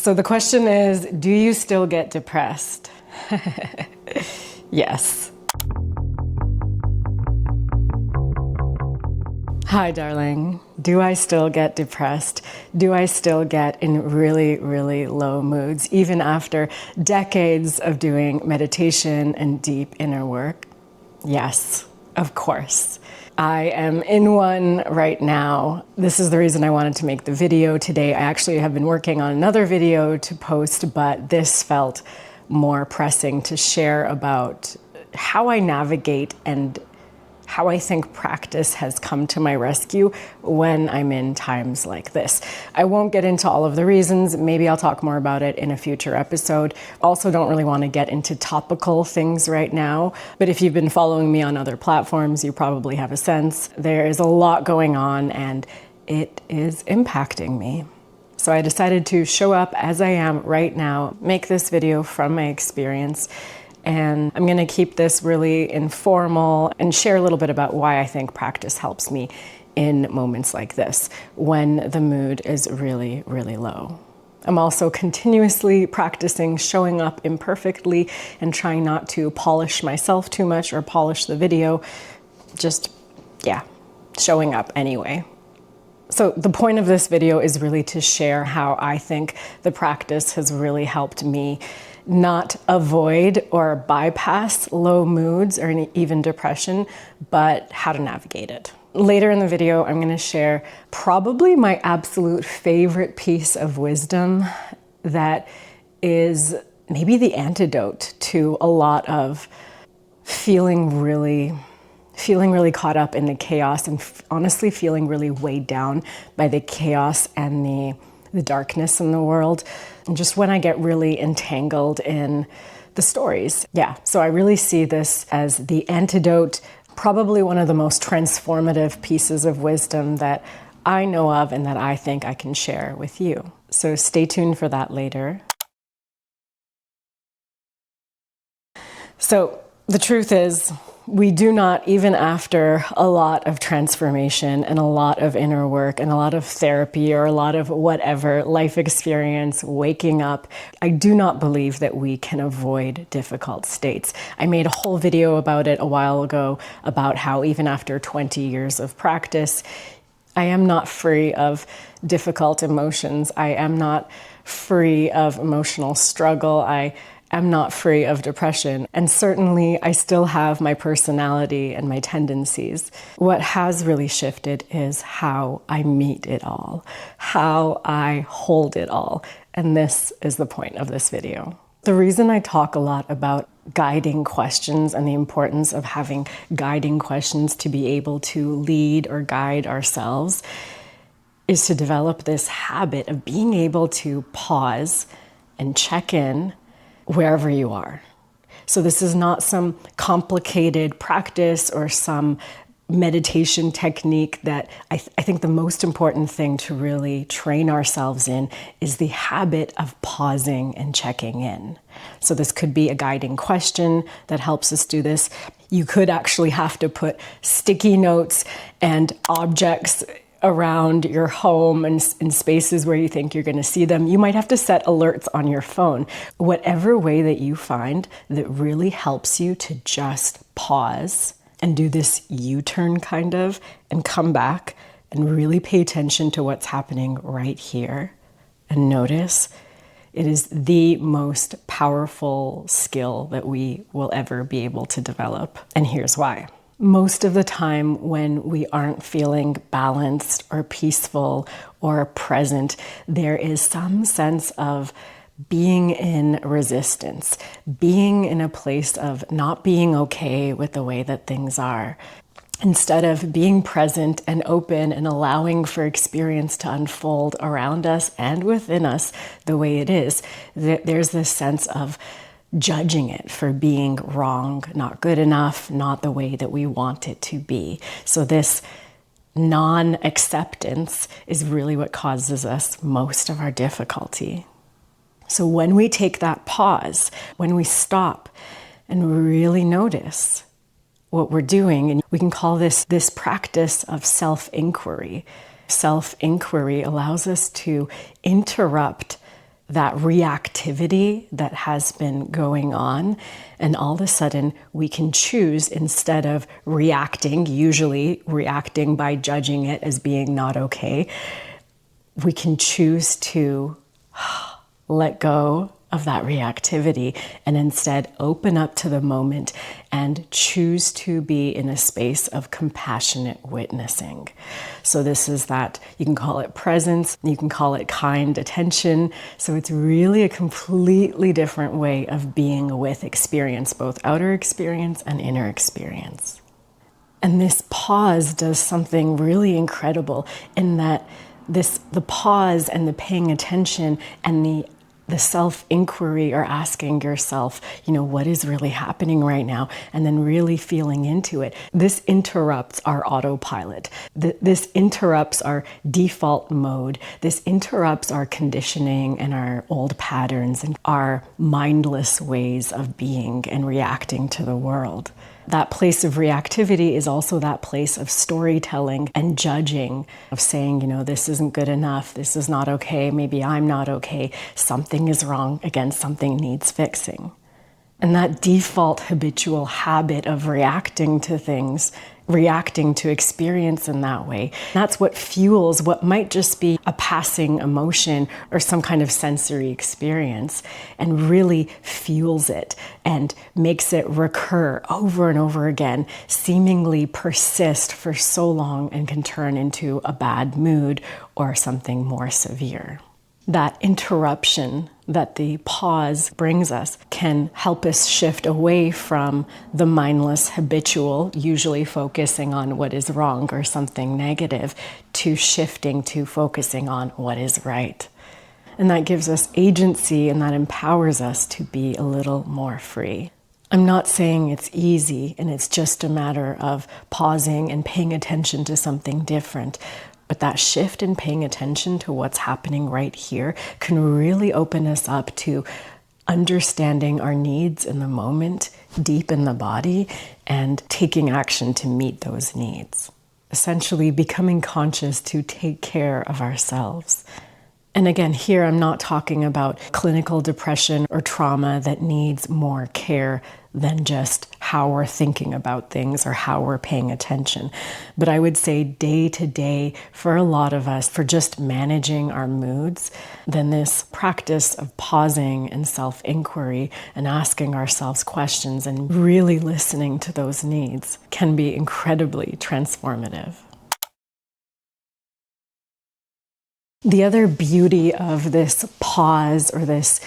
So the question is, do you still get depressed? Yes. Hi, darling. Do I still get depressed? Do I still get in really, really low moods, even after decades of doing meditation and deep inner work? Yes, of course. I am in one right now. This is the reason I wanted to make the video today. I actually have been working on another video to post, but this felt more pressing to share about how I navigate and how I think practice has come to my rescue when I'm in times like this. I won't get into all of the reasons. Maybe I'll talk more about it in a future episode. Also, don't really want to get into topical things right now, but if you've been following me on other platforms, you probably have a sense. There is a lot going on and it is impacting me. So I decided to show up as I am right now, make this video from my experience. And I'm going to keep this really informal and share a little bit about why I think practice helps me in moments like this, when the mood is really, really low. I'm also continuously practicing showing up imperfectly and trying not to polish myself too much or polish the video. Just, showing up anyway. So the point of this video is really to share how I think the practice has really helped me not avoid or bypass low moods or even depression, but how to navigate it. Later in the video, I'm going to share probably my absolute favorite piece of wisdom that is maybe the antidote to a lot of feeling really caught up in the chaos and honestly feeling really weighed down by the chaos and the darkness in the world. And just when I get really entangled in the stories. So I really see this as the antidote, probably one of the most transformative pieces of wisdom that I know of and that I think I can share with you. So stay tuned for that later. So the truth is, we do not, even after a lot of transformation and a lot of inner work and a lot of therapy or a lot of whatever, life experience, waking up, I do not believe that we can avoid difficult states. I made a whole video about it a while ago about how even after 20 years of practice, I am not free of difficult emotions. I am not free of emotional struggle. I'm not free of depression, and certainly I still have my personality and my tendencies. What has really shifted is how I meet it all, how I hold it all, and this is the point of this video. The reason I talk a lot about guiding questions and the importance of having guiding questions to be able to lead or guide ourselves is to develop this habit of being able to pause and check in wherever you are. So this is not some complicated practice or some meditation technique that I think the most important thing to really train ourselves in is the habit of pausing and checking in. So this could be a guiding question that helps us do this. You could actually have to put sticky notes and objects around your home and in spaces where you think you're going to see them. You might have to set alerts on your phone. Whatever way that you find that really helps you to just pause and do this U-turn kind of and come back and really pay attention to what's happening right here and notice. It is the most powerful skill that we will ever be able to develop. And here's why. Most of the time when we aren't feeling balanced or peaceful or present, there is some sense of being in resistance, being in a place of not being okay with the way that things are. Instead of being present and open and allowing for experience to unfold around us and within us the way it is, there's this sense of judging it for being wrong, not good enough, not the way that we want it to be. So this non-acceptance is really what causes us most of our difficulty. So when we take that pause, when we stop and really notice what we're doing, and we can call this practice of self-inquiry. Self-inquiry allows us to interrupt that reactivity that has been going on. And all of a sudden, we can choose, instead of reacting, usually reacting by judging it as being not okay, we can choose to let go of that reactivity and instead open up to the moment and choose to be in a space of compassionate witnessing. So this is that, you can call it presence, you can call it kind attention. So it's really a completely different way of being with experience, both outer experience and inner experience. And this pause does something really incredible in that the pause and the paying attention and the self-inquiry, or asking yourself, what is really happening right now? And then really feeling into it. This interrupts our autopilot. This interrupts our default mode. This interrupts our conditioning and our old patterns and our mindless ways of being and reacting to the world. That place of reactivity is also that place of storytelling and judging, of saying, this isn't good enough, this is not okay, maybe I'm not okay, something is wrong, again, something needs fixing. And that default habitual habit of reacting to things, reacting to experience in that way, that's what fuels what might just be a passing emotion or some kind of sensory experience, and really fuels it and makes it recur over and over again, seemingly persist for so long, and can turn into a bad mood or something more severe. That interruption that the pause brings us can help us shift away from the mindless habitual, usually focusing on what is wrong or something negative, to shifting to focusing on what is right. And that gives us agency, and that empowers us to be a little more free. I'm not saying it's easy and it's just a matter of pausing and paying attention to something different. But that shift in paying attention to what's happening right here can really open us up to understanding our needs in the moment, deep in the body, and taking action to meet those needs. Essentially becoming conscious to take care of ourselves. And again, here I'm not talking about clinical depression or trauma that needs more care than just how we're thinking about things or how we're paying attention. But I would say day to day, for a lot of us, for just managing our moods, then this practice of pausing and self-inquiry and asking ourselves questions and really listening to those needs can be incredibly transformative. The other beauty of this pause or this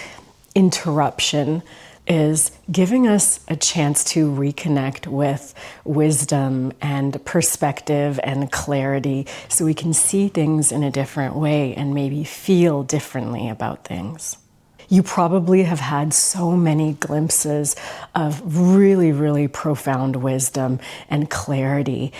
interruption is giving us a chance to reconnect with wisdom and perspective and clarity, so we can see things in a different way and maybe feel differently about things. You probably have had so many glimpses of really, really profound wisdom and clarity.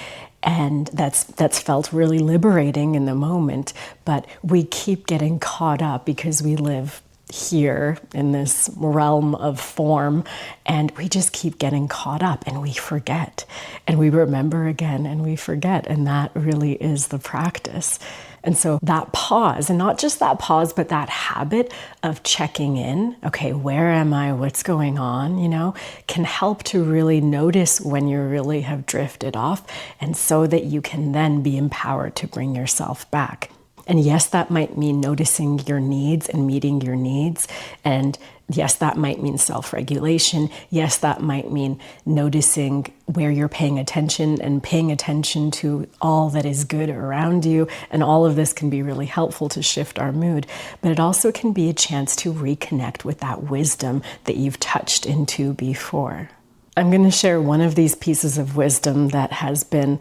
And that's felt really liberating in the moment, but we keep getting caught up because we live here in this realm of form, and we just keep getting caught up and we forget, and we remember again and we forget, and that really is the practice. And so that pause, and not just that pause, but that habit of checking in, okay, where am I, what's going on, can help to really notice when you really have drifted off, and so that you can then be empowered to bring yourself back. And yes, that might mean noticing your needs and meeting your needs. And yes, that might mean self-regulation. Yes, that might mean noticing where you're paying attention and paying attention to all that is good around you. And all of this can be really helpful to shift our mood. But it also can be a chance to reconnect with that wisdom that you've touched into before. I'm going to share one of these pieces of wisdom that has been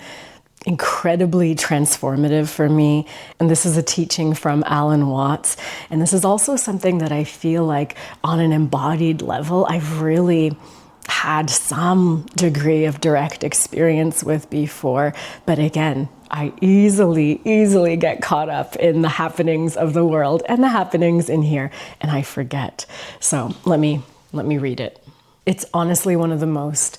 incredibly transformative for me. And this is a teaching from Alan Watts. And this is also something that I feel like on an embodied level, I've really had some degree of direct experience with before. But again, I easily get caught up in the happenings of the world and the happenings in here, and I forget. So let me read it. It's honestly one of the most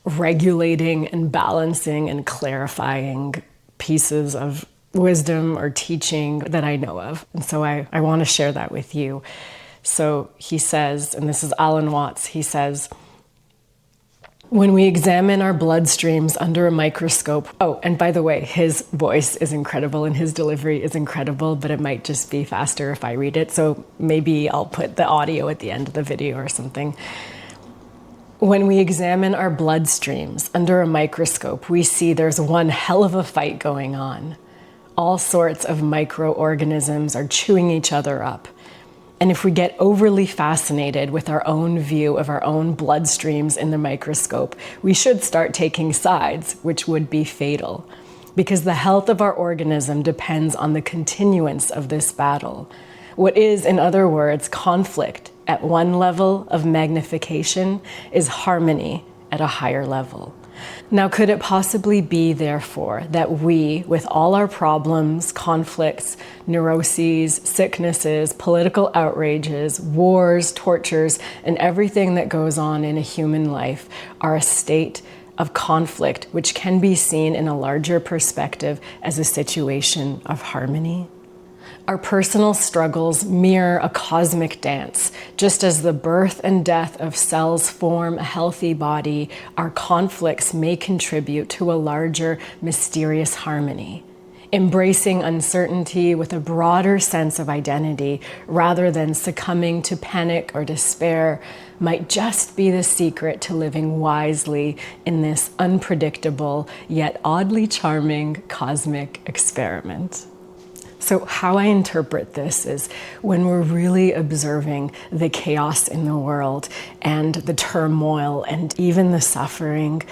regulating and balancing and clarifying pieces of wisdom or teaching that I know of. And so I want to share that with you. So he says, and this is Alan Watts, he says, when we examine our bloodstreams under a microscope, oh, and by the way, his voice is incredible and his delivery is incredible, but it might just be faster if I read it. So maybe I'll put the audio at the end of the video or something. When we examine our bloodstreams under a microscope, we see there's one hell of a fight going on. All sorts of microorganisms are chewing each other up. And if we get overly fascinated with our own view of our own bloodstreams in the microscope, we should start taking sides, which would be fatal. Because the health of our organism depends on the continuance of this battle. What is, in other words, conflict at one level of magnification is harmony at a higher level. Now, could it possibly be, therefore, that we, with all our problems, conflicts, neuroses, sicknesses, political outrages, wars, tortures, and everything that goes on in a human life, are a state of conflict which can be seen in a larger perspective as a situation of harmony? Our personal struggles mirror a cosmic dance. Just as the birth and death of cells form a healthy body, our conflicts may contribute to a larger, mysterious harmony. Embracing uncertainty with a broader sense of identity, rather than succumbing to panic or despair, might just be the secret to living wisely in this unpredictable, yet oddly charming cosmic experiment. So how I interpret this is when we're really observing the chaos in the world and the turmoil and even the suffering,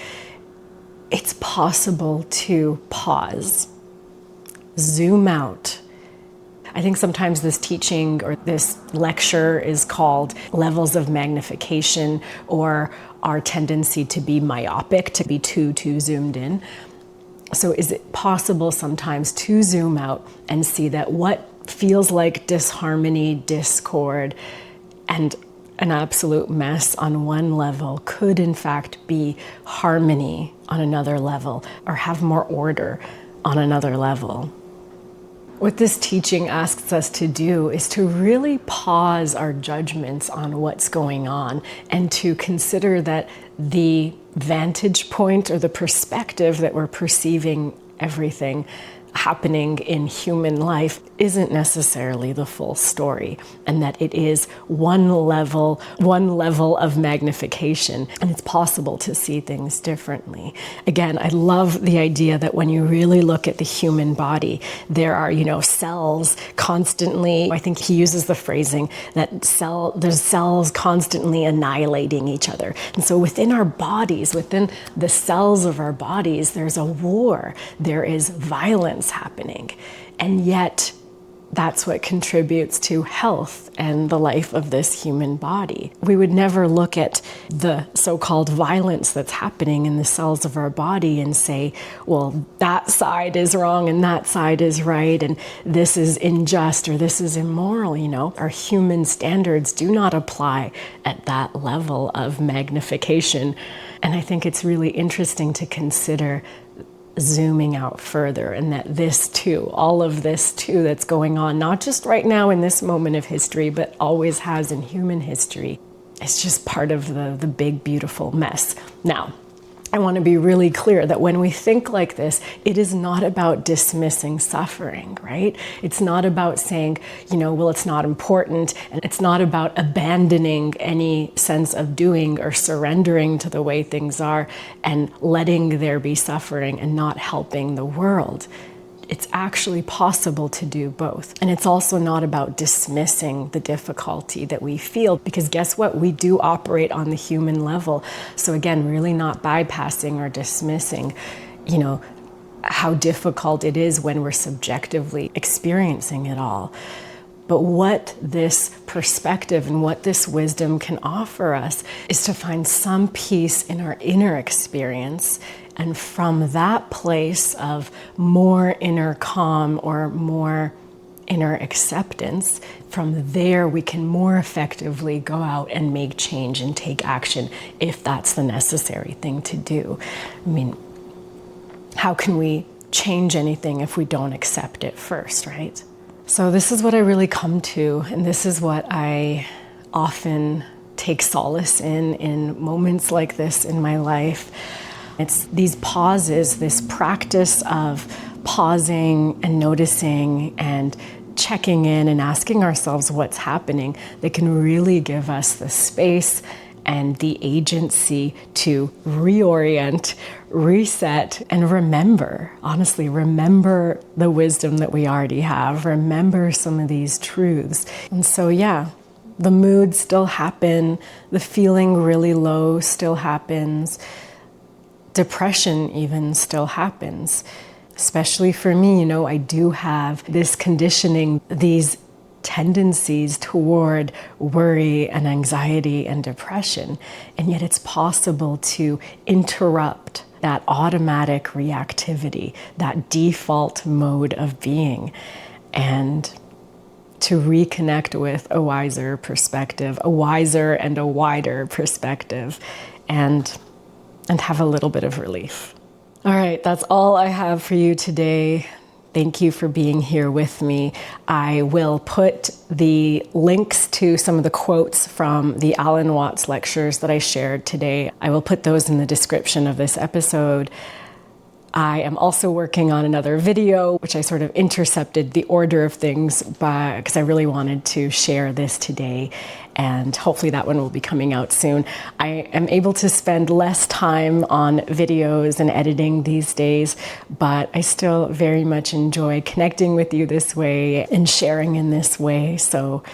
it's possible to pause, zoom out. I think sometimes this teaching or this lecture is called levels of magnification, or our tendency to be myopic, to be too zoomed in. So is it possible sometimes to zoom out and see that what feels like disharmony, discord, and an absolute mess on one level could in fact be harmony on another level, or have more order on another level? What this teaching asks us to do is to really pause our judgments on what's going on and to consider that the vantage point or the perspective that we're perceiving everything happening in human life isn't necessarily the full story, and that it is one level of magnification, and it's possible to see things differently. Again, I love the idea that when you really look at the human body, there are, cells constantly, I think he uses the phrasing that there's cells constantly annihilating each other. And so within our bodies, within the cells of our bodies, there's a war, there is violence happening. And yet that's what contributes to health and the life of this human body. We would never look at the so-called violence that's happening in the cells of our body and say, well, that side is wrong and that side is right, and this is unjust or this is immoral. Our human standards do not apply at that level of magnification. And I think it's really interesting to consider zooming out further, and that this too, all of this too that's going on, not just right now in this moment of history, but always has in human history, is just part of the big, beautiful mess. Now, I want to be really clear that when we think like this, it is not about dismissing suffering, right? It's not about saying, well, it's not important, and it's not about abandoning any sense of doing or surrendering to the way things are and letting there be suffering and not helping the world. It's actually possible to do both. And it's also not about dismissing the difficulty that we feel, because guess what? We do operate on the human level. So again, really not bypassing or dismissing, how difficult it is when we're subjectively experiencing it all. But what this perspective and what this wisdom can offer us is to find some peace in our inner experience. And from that place of more inner calm or more inner acceptance, from there we can more effectively go out and make change and take action if that's the necessary thing to do. How can we change anything if we don't accept it first, right? So this is what I really come to, and this is what I often take solace in moments like this in my life. It's these pauses, this practice of pausing and noticing and checking in and asking ourselves what's happening that can really give us the space and the agency to reorient, reset, and remember. Honestly, remember the wisdom that we already have. Remember some of these truths. And so, yeah, the moods still happen. The feeling really low still happens. Depression even still happens. Especially for me, I do have this conditioning, these tendencies toward worry and anxiety and depression. And yet it's possible to interrupt that automatic reactivity, that default mode of being, and to reconnect with a wiser perspective, a wiser and a wider perspective, and have a little bit of relief. All right, that's all I have for you today. Thank you for being here with me. I will put the links to some of the quotes from the Alan Watts lectures that I shared today. I will put those in the description of this episode. I am also working on another video, which I sort of intercepted the order of things because I really wanted to share this today, and hopefully that one will be coming out soon. I am able to spend less time on videos and editing these days, but I still very much enjoy connecting with you this way and sharing in this way. So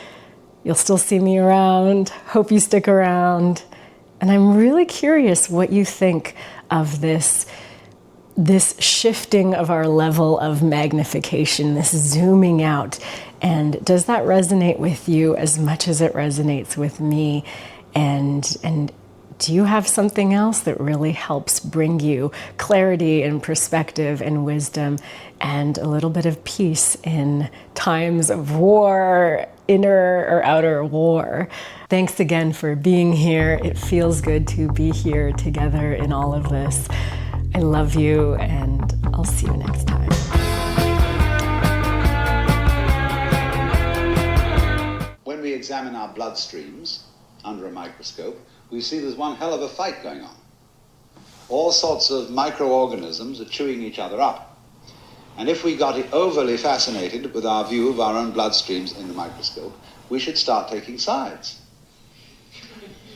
you'll still see me around. Hope you stick around. And I'm really curious what you think of this shifting of our level of magnification, this zooming out. And does that resonate with you as much as it resonates with me? And do you have something else that really helps bring you clarity and perspective and wisdom and a little bit of peace in times of war, inner or outer war? Thanks again for being here. It feels good to be here together in all of this. I love you, and I'll see you next time. When we examine our blood streams under a microscope, we see there's one hell of a fight going on. All sorts of microorganisms are chewing each other up. And if we got overly fascinated with our view of our own blood streams in the microscope, we should start taking sides,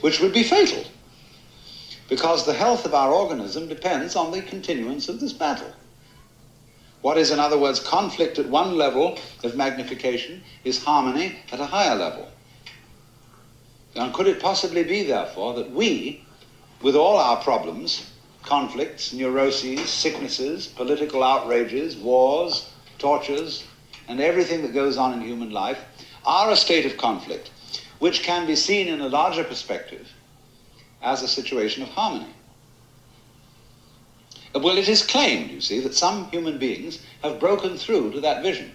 which would be fatal, because the health of our organism depends on the continuance of this battle. What is, in other words, conflict at one level of magnification is harmony at a higher level. And could it possibly be, therefore, that we, with all our problems, conflicts, neuroses, sicknesses, political outrages, wars, tortures, and everything that goes on in human life, are a state of conflict which can be seen in a larger perspective as a situation of harmony? Well, it is claimed, you see, that some human beings have broken through to that vision.